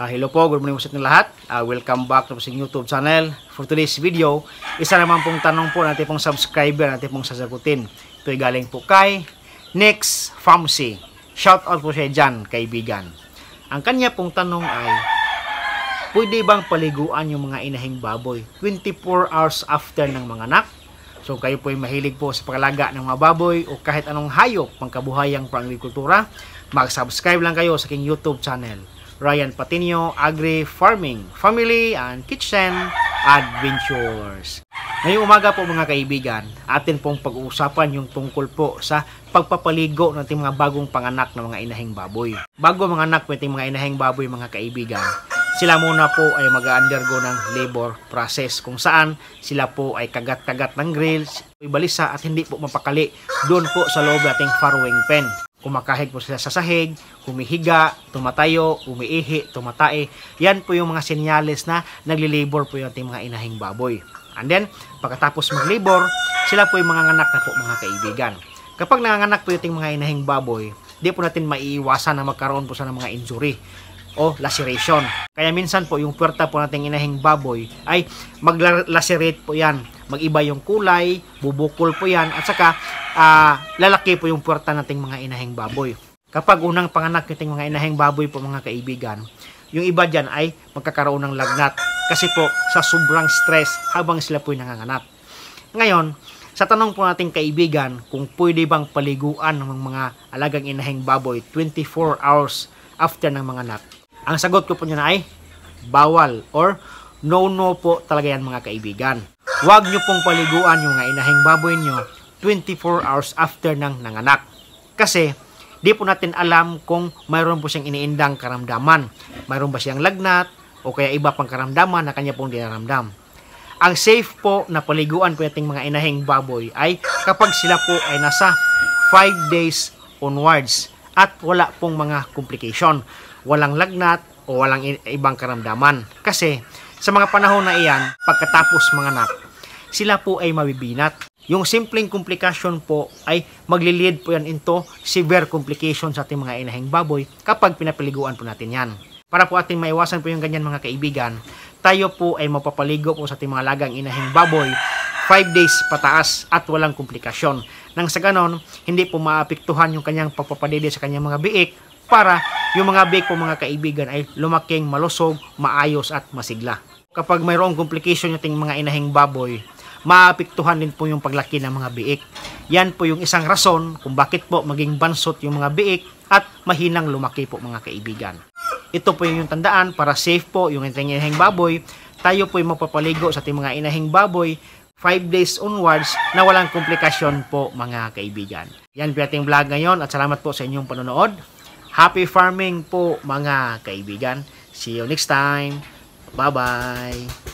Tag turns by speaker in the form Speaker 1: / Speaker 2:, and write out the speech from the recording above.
Speaker 1: Hello po, good morning po sa inyong lahat. Welcome back to sa YouTube channel. For today's video, isa naman pong tanong po natin pong subscriber natin pong sasagutin. Ito ay galing po kay Nex Famsi. Shout out po siya dyan, kaibigan. Ang kanya pong tanong ay, pwede bang paliguan yung mga inahing baboy 24 hours after ng mga anak? So kayo po ay mahilig po sa pagalaga ng mga baboy o kahit anong hayop pangkabuhayang pang-agrikultura, mag-subscribe lang kayo sa aking YouTube channel. Ryan Patinio, Agri Farming, Family and Kitchen Adventures. Ngayong umaga po mga kaibigan, atin pong pag-uusapan yung tungkol po sa pagpapaligo ng ating mga bagong panganak ng mga inahing baboy. Bago mga anak ng ating mga inahing baboy mga kaibigan, sila muna po ay mag-undergo ng labor process kung saan sila po ay kagat-kagat ng grills, ibalisa at hindi po mapakali doon po sa loob nating farrowing pen. Kumakahig po sila sa sahig, humihiga, tumatayo, umiihi, tumatae. Yan po yung mga senyales na nagli-labor po yung ating mga inahing baboy. And then, pagkatapos mag-labor, sila po yung mga nganak na po mga kaibigan. Kapag nanganganak po yung ating mga inahing baboy, di po natin maiiwasan na magkaroon po sa mga injury o laceration. Kaya minsan po yung puwerta po nating inahing baboy ay mag-lacerate po yan. Mag-iba yung kulay, bubukol po yan, at saka lalaki po yung puwerta nating mga inahing baboy. Kapag unang panganak nating mga inahing baboy po mga kaibigan, yung iba dyan ay magkakaroon ng lagnat kasi po sa sobrang stress habang sila po nanganganak. Ngayon, sa tanong po nating kaibigan kung pwede bang paliguan ng mga alagang inahing baboy 24 hours after ng mga anak, ang sagot ko po niya na ay bawal or no po talaga yan mga kaibigan. Huwag nyo pong paliguan yung mga inahing baboy nyo 24 hours after ng nanganak. Kasi di po natin alam kung mayroon po siyang iniindang karamdaman. Mayroon ba siyang lagnat o kaya iba pang karamdaman na kanya pong dinaramdam. Ang safe po na paliguan po nating mga inahing baboy ay kapag sila po ay nasa 5 days onwards at wala pong mga complication. Walang lagnat o walang ibang karamdaman. Kasi sa mga panahon na iyan, pagkatapos mga anak, sila po ay mabibinat. Yung simpleng komplikasyon po ay magli-lead po yan into severe complication sa ating mga inahing baboy kapag pinapaliguan po natin yan. Para po ating maiwasan po yung ganyan mga kaibigan, tayo po ay mapapaligo po sa ating mga lagang inahing baboy 5 days pataas at walang komplikasyon. Nang sa ganon, hindi po maapektuhan yung kanyang pagpapadede sa kanyang mga biik para yung mga biik po mga kaibigan ay lumaking malusog, maayos at masigla. Kapag mayroong complication yung ating mga inahing baboy, maapektuhan din po yung paglaki ng mga biik. Yan po yung isang rason kung bakit po maging bansot yung mga biik at mahinang lumaki po mga kaibigan. Ito po yung tandaan para safe po yung ating inahing baboy. Tayo po yung magpapaligo sa ating mga inahing baboy 5 days onwards na walang komplikasyon po mga kaibigan. Yan po ating vlog ngayon at salamat po sa inyong panonood. Happy farming po mga kaibigan. See you next time. Bye-bye.